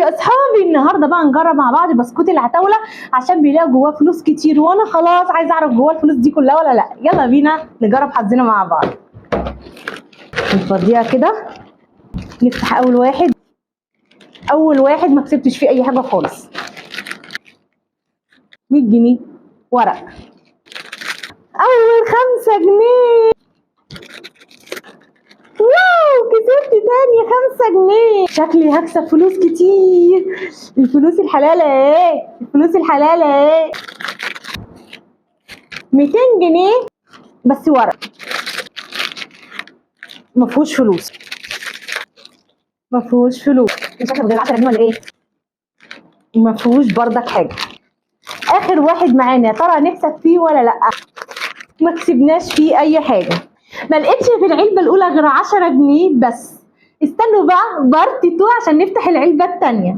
يا اصحابي النهارده بقى نجرب مع بعض بسكوت العتاوله عشان بيلاقي جواه فلوس كتير، وانا خلاص عايزه اعرف جواه الفلوس دي كلها ولا لا. يلا بينا نجرب حظنا مع بعض. نفضيها كده، نفتح اول واحد ما كسبتش فيه اي حاجه خالص. 100 جنيه ورق. اول 5 جنيه. واو، كسبت تاني 5 جنيه. شكلي هكسب فلوس كتير. الفلوس الحلالة ايه؟ الفلوس الحلالة ايه؟ 200 جنيه بس ورق، مفهوش فلوس. مفهوش فلوس. مش هاخد غير 10 جنيه ولا ايه؟ مفهوش بردك حاجة. آخر واحد معانا، يا ترى هنكسب فيه ولا لأ؟ ما كسبناش فيه أي حاجة. ما لقيتش في العلبة الأولى غير 10 جنيه بس. استنوا بقى بارت 2 عشان نفتح العلبة التانية.